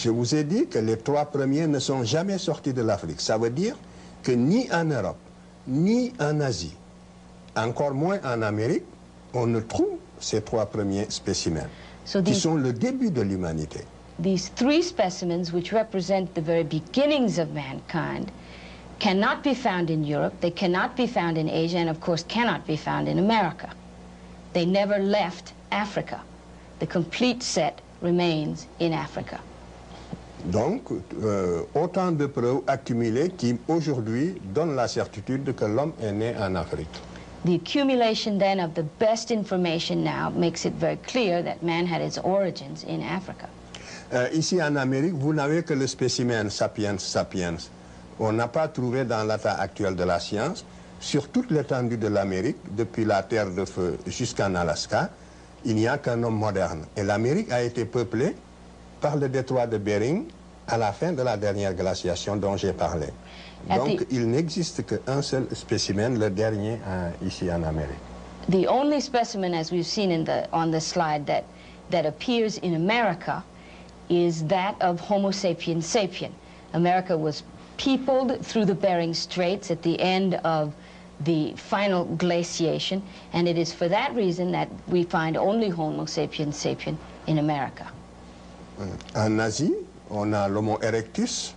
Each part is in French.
Je vous ai dit que les 3 premiers ne sont jamais sortis de l'Afrique. Ça veut dire que ni en Europe, ni en Asie, encore moins en Amérique, on ne trouve ces 3 premiers spécimens, qui sont le début de l'humanité. These 3 specimens, which represent the very beginnings of mankind, cannot be found in Europe, they cannot be found in Asia, and of course cannot be found in America. They never left Africa. The complete set remains in Africa. Donc, autant de preuves accumulées qui, aujourd'hui, donnent la certitude que l'homme est né en Afrique. The accumulation, then, of the best information now makes it very clear that man had its origins in Africa. Ici, en Amérique, vous n'avez que le spécimen sapiens sapiens. On n'a pas trouvé dans l'état actuel de la science, sur toute l'étendue de l'Amérique, depuis la Terre de Feu jusqu'en Alaska, il n'y a qu'un homme moderne. Et l'Amérique a été peuplée par le détroit de Bering à la fin de la dernière glaciation dont j'ai parlé. Donc, il n'existe qu'un seul spécimen, le dernier ici en Amérique. The only specimen, as we've seen on the slide, that appears in America is that of Homo sapiens sapien. America was peopled through the Bering Straits at the end of the final glaciation, and it is for that reason that we find only Homo sapiens sapien in America. En Asie, on a l'Homo erectus.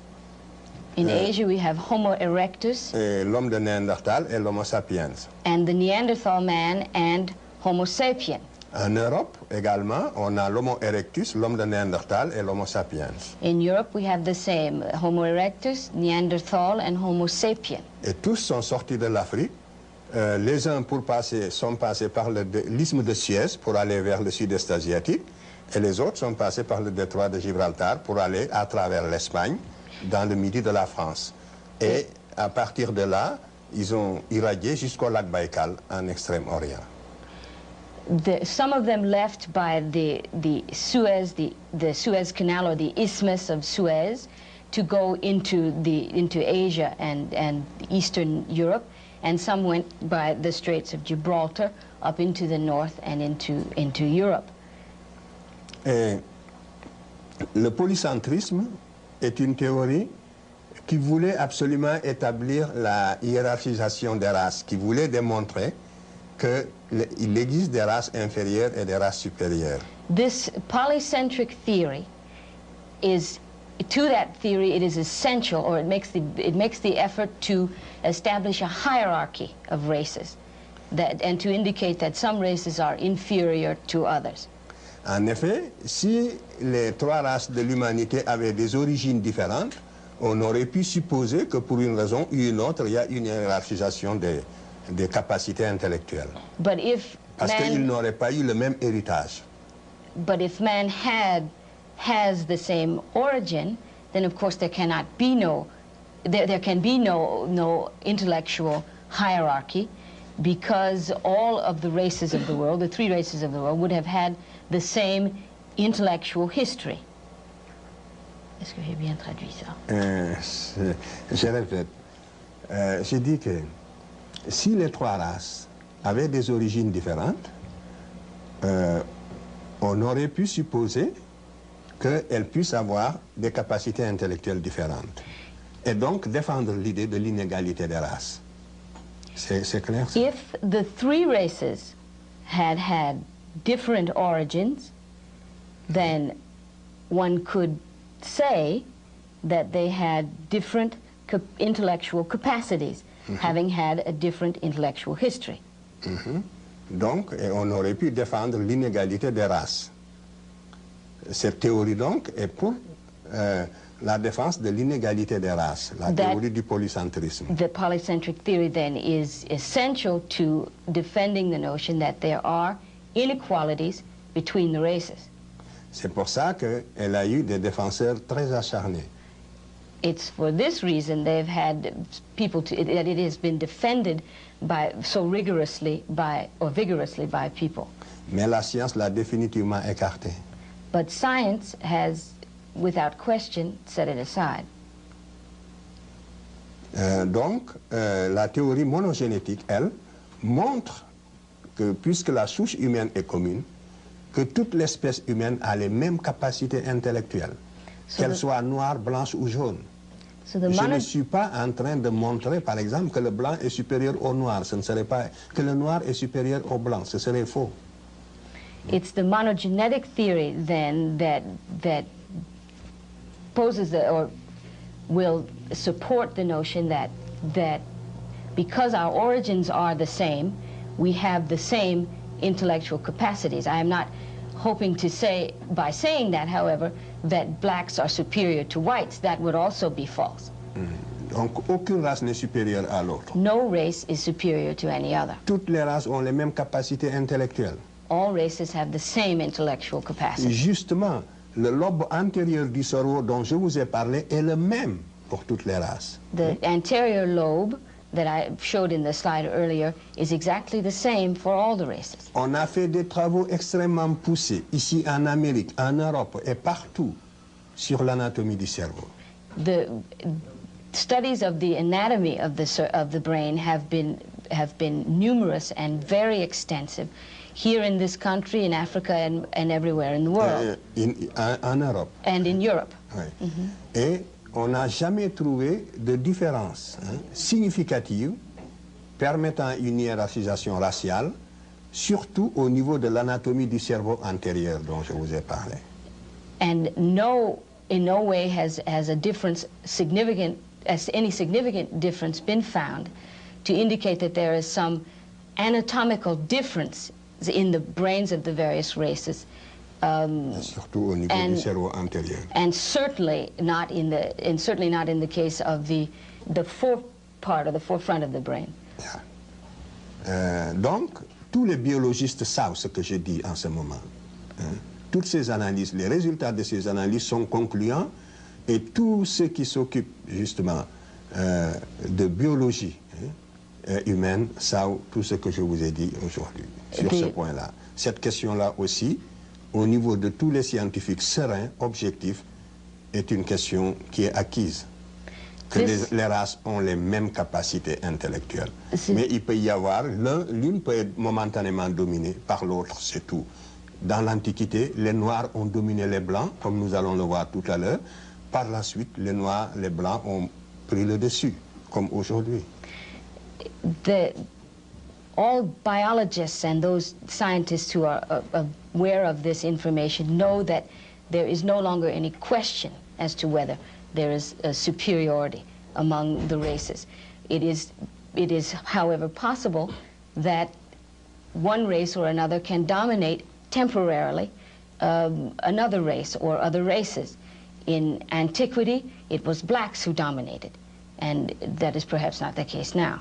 In Asia, we have Homo erectus. L'homme de Néandertal et l'Homo sapiens. And the Neanderthal man and Homo sapien. En Europe, également, on a l'Homo erectus, l'homme de Néandertal et l'Homo sapiens. In Europe, we have the same, Homo erectus, Neanderthal, and Homo sapien. Et tous sont sortis de l'Afrique. Les uns sont passés par l'isthme de Suez pour aller vers le sud-est asiatique, et les autres sont passés par le détroit de Gibraltar pour aller à travers l'Espagne, dans le midi de la France. Et à partir de là, ils ont irradié jusqu'au lac Baïkal, en Extrême-Orient. Some of them left by the Suez Canal or the Isthmus of Suez to go into Asia and Eastern Europe, and some went by the Straits of Gibraltar up into the north and into Europe. Et le polycentrisme est une théorie qui voulait absolument établir la hiérarchisation des races, qui voulait démontrer qu'il existe des races inférieures et des races supérieures. This polycentric theory is, to that theory, it is essential, or it makes the effort to establish a hierarchy of races, and to indicate that some races are inferior to others. En effet, si les 3 races de l'humanité avaient des origines différentes, on aurait pu supposer que pour une raison ou une autre, il y a une hiérarchisation des capacités intellectuelles. Parce qu'ils n'auraient pas eu le même héritage. But if man has the same origin, then of course there cannot be there can be no intellectual hierarchy, because all of the races of the world, the 3 races of the world, would have had the same intellectual history. Est-ce que j'ai bien traduit ça? Je répète. J'ai dit que si les 3 races avaient des origines différentes, on aurait pu supposer qu'elles puissent avoir des capacités intellectuelles différentes. Et donc défendre l'idée de l'inégalité des races. C'est clair? Ça? If the 3 races had different origins, then one could say that they had different intellectual capacities, having had a different intellectual history. Donc, on aurait pu défendre l'inégalité des races. Cette théorie, donc, est pour la défense de l'inégalité des races, la théorie du polycentrisme. The polycentric theory, then, is essential to defending the notion that there are inequalities between the races. C'est pour ça qu'elle a eu des défenseurs très acharnés. It's for this reason they've had people that it has been defended so vigorously by people. Mais la science l'a définitivement écarté. But science has, without question, set it aside. Donc, la théorie monogénétique, elle, montre que, puisque la souche humaine est commune, que toute l'espèce humaine a les mêmes capacités intellectuelles. qu'elles soient noires, blanches ou jaunes. So Je ne suis pas en train de montrer, par exemple, que le blanc est supérieur au noir. Ce ne serait pas que le noir est supérieur au blanc. Ce serait faux. It's the monogenetic theory then that poses or will support the notion that because our origins are the same, we have the same intellectual capacities. I am not hoping to say, by saying that, however, that blacks are superior to whites. That would also be false. Donc, aucune race n'est supérieure à l'autre. No race is superior to any other. Toutes les races ont les mêmes capacités intellectuelles. All races have the same intellectual capacity. Justement, le lobe antérieur du cerveau dont je vous ai parlé est le même pour toutes les races. The anterior lobe that I showed in the slide earlier is exactly the same for all the races. On a fait des travaux extrêmement poussés, ici en Amérique, en Europe et partout, sur l'anatomie du cerveau. The studies of the anatomy of the brain have been numerous and very extensive here in this country, in Africa, and everywhere in the world. En Europe. And in Europe. Oui. Et on n'a jamais trouvé de différence significative permettant une hiérarchisation raciale, surtout au niveau de l'anatomie du cerveau antérieur dont je vous ai parlé. And in no way has a difference any significant difference been found to indicate that there is some anatomical difference in the brains of the various races. Surtout au niveau du cerveau antérieur. And certainly not in the case of the forefront of the brain. Yeah. Donc, tous les biologistes savent ce que je dis en ce moment. Toutes ces analyses, les résultats de ces analyses sont concluants et tous ceux qui s'occupent justement de biologie humaine savent tout ce que je vous ai dit aujourd'hui sur ce point-là. Cette question-là aussi, au niveau de tous les scientifiques sereins, objectifs, est une question qui est acquise. Que les races ont les mêmes capacités intellectuelles. Mais il peut y avoir, l'une peut être momentanément dominée par l'autre, c'est tout. Dans l'Antiquité, les Noirs ont dominé les Blancs, comme nous allons le voir tout à l'heure. Par la suite, les Noirs, les Blancs ont pris le dessus, comme aujourd'hui. All biologists and those scientists who are aware of this information know that there is no longer any question as to whether there is a superiority among the races. It is, however, possible that one race or another can dominate temporarily another race or other races. In antiquity, it was blacks who dominated, and that is perhaps not the case now.